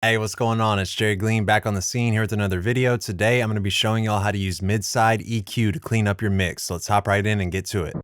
Hey, what's going on? It's Jerry Glean back on the scene here with another video. Today, I'm going to be showing y'all how to use mid-side EQ to clean up your mix. So let's hop right in and get to it.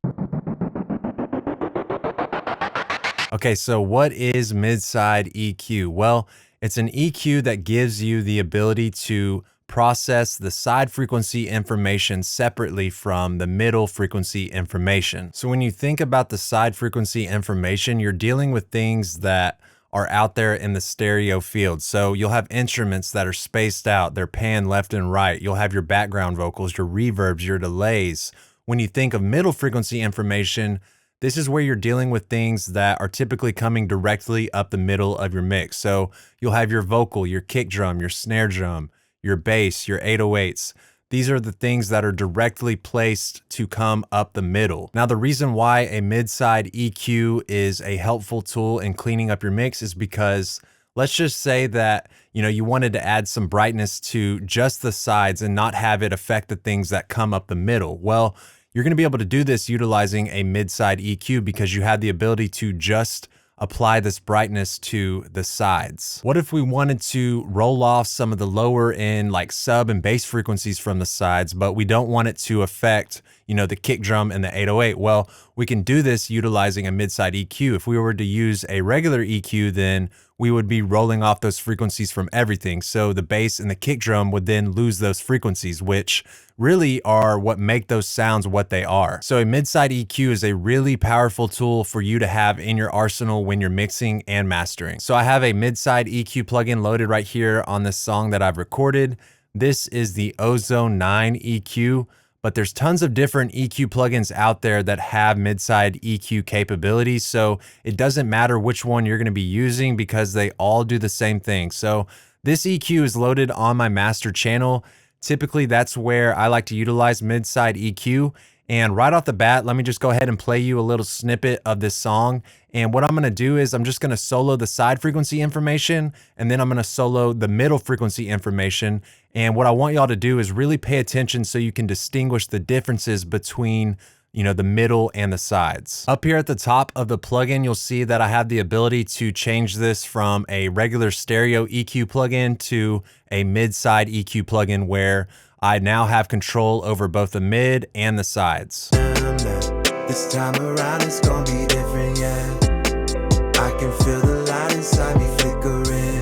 Okay, so what is mid-side EQ? Well, it's an EQ that gives you the ability to process the side frequency information separately from the middle frequency information. So when you think about the side frequency information, you're dealing with things that are out there in the stereo field. So you'll have instruments that are spaced out, they're panned left and right. You'll have your background vocals, your reverbs, your delays. When you think of middle frequency information, this is where you're dealing with things that are typically coming directly up the middle of your mix. So you'll have your vocal, your kick drum, your snare drum, your bass, your 808s. These are the things that are directly placed to come up the middle. Now, the reason why a mid-side EQ is a helpful tool in cleaning up your mix is because let's just say that, you wanted to add some brightness to just the sides and not have it affect the things that come up the middle. Well, you're going to be able to do this utilizing a mid-side EQ because you have the ability to just apply this brightness to the sides. What if we wanted to roll off some of the lower end like sub and bass frequencies from the sides, but we don't want it to affect, the kick drum and the 808? Well, we can do this utilizing a mid-side EQ. If we were to use a regular EQ, then we would be rolling off those frequencies from everything. So the bass and the kick drum would then lose those frequencies, which really are what make those sounds what they are. So a mid-side EQ is a really powerful tool for you to have in your arsenal when you're mixing and mastering. So I have a mid-side EQ plugin loaded right here on this song that I've recorded. This is the Ozone 9 EQ. But there's tons of different EQ plugins out there that have mid-side EQ capabilities. So it doesn't matter which one you're going to be using because they all do the same thing. So this EQ is loaded on my master channel. Typically, that's where I like to utilize mid-side EQ. And right off the bat, let me just go ahead and play you a little snippet of this song. And what I'm going to do is I'm just going to solo the side frequency information, and then I'm going to solo the middle frequency information. And what I want y'all to do is really pay attention so you can distinguish the differences between the middle and the sides. Up here at the top of the plugin, you'll see that I have the ability to change this from a regular stereo EQ plugin to a mid-side EQ plugin where I now have control over both the mid and the sides. This time around it's gonna be different, yeah. I can feel the light inside me flickering.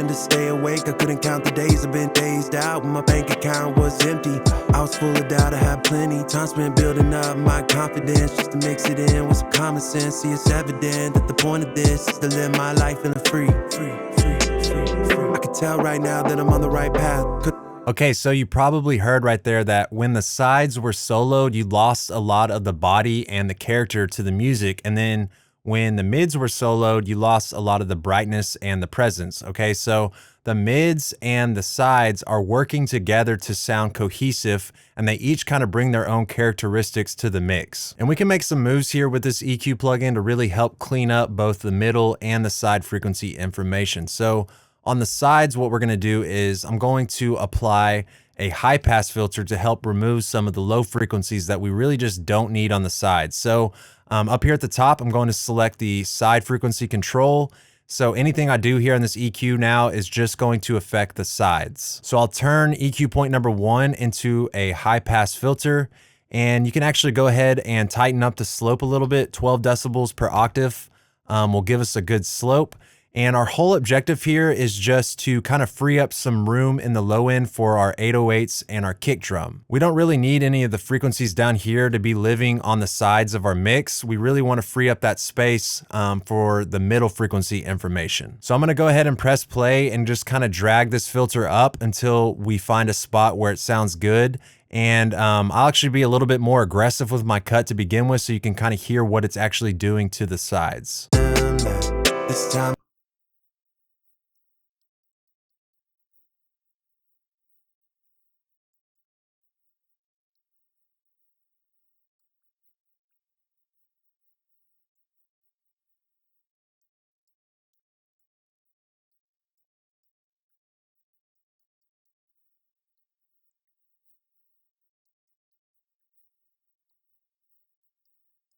To stay awake, I couldn't count the days. I've been dazed out when my bank account was empty. I was full of doubt, I had plenty time spent building up my confidence just to mix it in with some common sense. See, it's evident that the point of this is to live my life feeling free. I can tell right now that I'm on the right path. Okay, so you probably heard right there that when the sides were soloed, you lost a lot of the body and the character to the music. And then when the mids were soloed, you lost a lot of the brightness and the presence. Okay, so the mids and the sides are working together to sound cohesive, and they each kind of bring their own characteristics to the mix. And we can make some moves here with this EQ plugin to really help clean up both the middle and the side frequency information. So on the sides, what we're going to do is I'm going to apply a high pass filter to help remove some of the low frequencies that we really just don't need on the sides. So up here at the top, I'm going to select the side frequency control. So anything I do here on this EQ now is just going to affect the sides. So I'll turn EQ point number 1 into a high pass filter, and you can actually go ahead and tighten up the slope a little bit. 12 decibels per octave will give us a good slope. And our whole objective here is just to kind of free up some room in the low end for our 808s and our kick drum. We don't really need any of the frequencies down here to be living on the sides of our mix. We really want to free up that space for the middle frequency information. So I'm going to go ahead and press play and just kind of drag this filter up until we find a spot where it sounds good. And I'll actually be a little bit more aggressive with my cut to begin with so you can kind of hear what it's actually doing to the sides. This time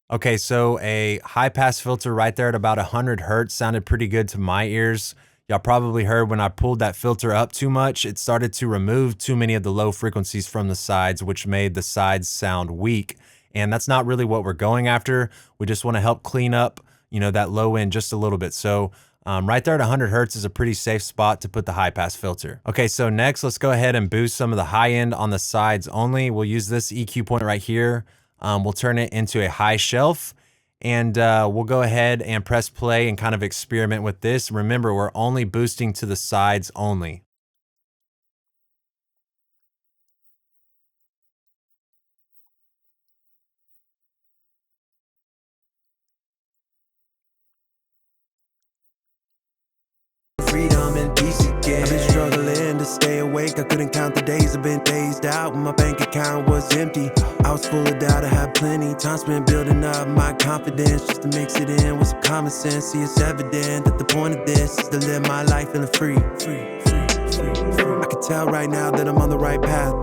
Okay, so a high pass filter right there at about 100 hertz sounded pretty good to my ears. Y'all probably heard when I pulled that filter up too much, it started to remove too many of the low frequencies from the sides, which made the sides sound weak. And that's not really what we're going after. We just want to help clean up, that low end just a little bit. So right there at 100 hertz is a pretty safe spot to put the high pass filter. Okay, so next let's go ahead and boost some of the high end on the sides only. We'll use this EQ point right here. We'll turn it into a high shelf, and we'll go ahead and press play and kind of experiment with this. Remember, we're only boosting to the sides only. Freedom and peace again. I've been struggling to stay awake. I couldn't count the days. I've been dazed out when my bank account was empty. I was full of doubt. I had plenty time spent building up my confidence just to mix it in with some common sense. See, it's evident that the point of this is to live my life in a free. I can tell right now that I'm on the right path.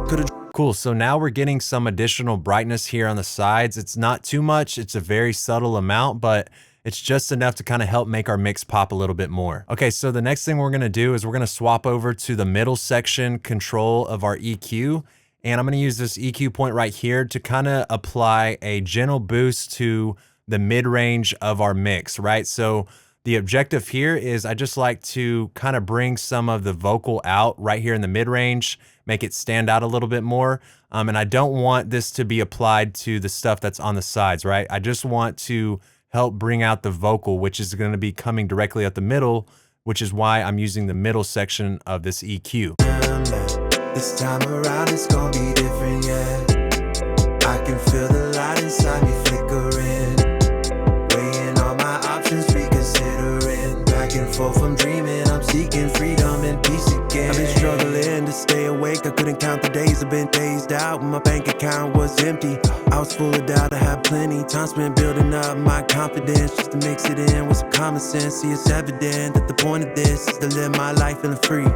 Cool, so now we're getting some additional brightness here on the sides. It's not too much, it's a very subtle amount, but it's just enough to kind of help make our mix pop a little bit more. Okay, so the next thing we're gonna do is we're gonna swap over to the middle section control of our EQ, and I'm gonna use this EQ point right here to kind of apply a gentle boost to the mid-range of our mix, right? So the objective here is I just like to kind of bring some of the vocal out right here in the mid-range, make it stand out a little bit more. And I don't want this to be applied to the stuff that's on the sides, right? I just want to help bring out the vocal, which is going to be coming directly at the middle, which is why I'm using the middle section of this EQ. This time around it's gonna be different, yeah. I can feel the light inside me flickering, weighing all my options, reconsidering. Back and forth, I'm dreaming, I'm seeking freedom and peace again. I've been struggling to stay awake. I couldn't count the days. I've been dazed out when my bank account was empty. I was full of doubt. I had plenty time spent building up my confidence just to mix it in with some common sense. See, it's evident that the point of this is to live my life in a free.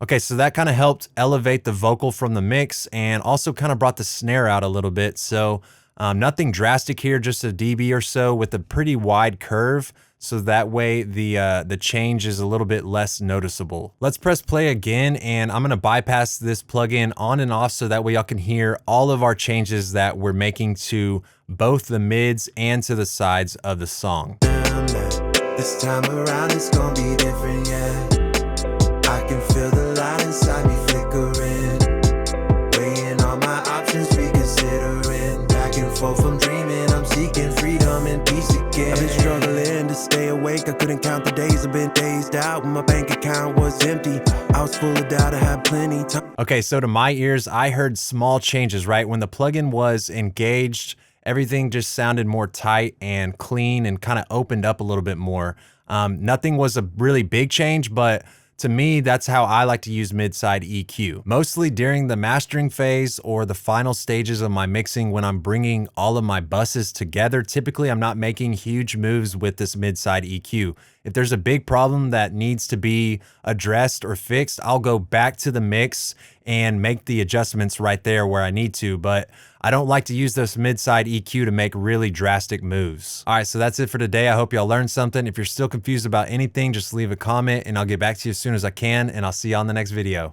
Okay, so that kind of helped elevate the vocal from the mix and also kind of brought the snare out a little bit. So nothing drastic here, just a dB or so with a pretty wide curve. So that way the change is a little bit less noticeable. Let's press play again, and I'm gonna bypass this plugin on and off so that way y'all can hear all of our changes that we're making to both the mids and to the sides of the song. This time around it's gonna be different, yeah. I can feel the light inside me flickering, weighing all my options, reconsidering. Back and forth, I'm dreaming, I'm seeking freedom and peace again. I've been struggling to stay awake. I couldn't count the days. I've been dazed out when my bank account was empty. I was full of doubt. I had plenty time. Okay, so to my ears, I heard small changes, right? When the plugin was engaged, everything just sounded more tight and clean and kind of opened up a little bit more. Nothing was a really big change, but to me, that's how I like to use mid-side EQ. Mostly during the mastering phase or the final stages of my mixing when I'm bringing all of my buses together. Typically, I'm not making huge moves with this mid-side EQ. If there's a big problem that needs to be addressed or fixed, I'll go back to the mix and make the adjustments right there where I need to. But I don't like to use this mid-side EQ to make really drastic moves. All right, so that's it for today. I hope y'all learned something. If you're still confused about anything, just leave a comment and I'll get back to you as soon as I can, and I'll see you on the next video.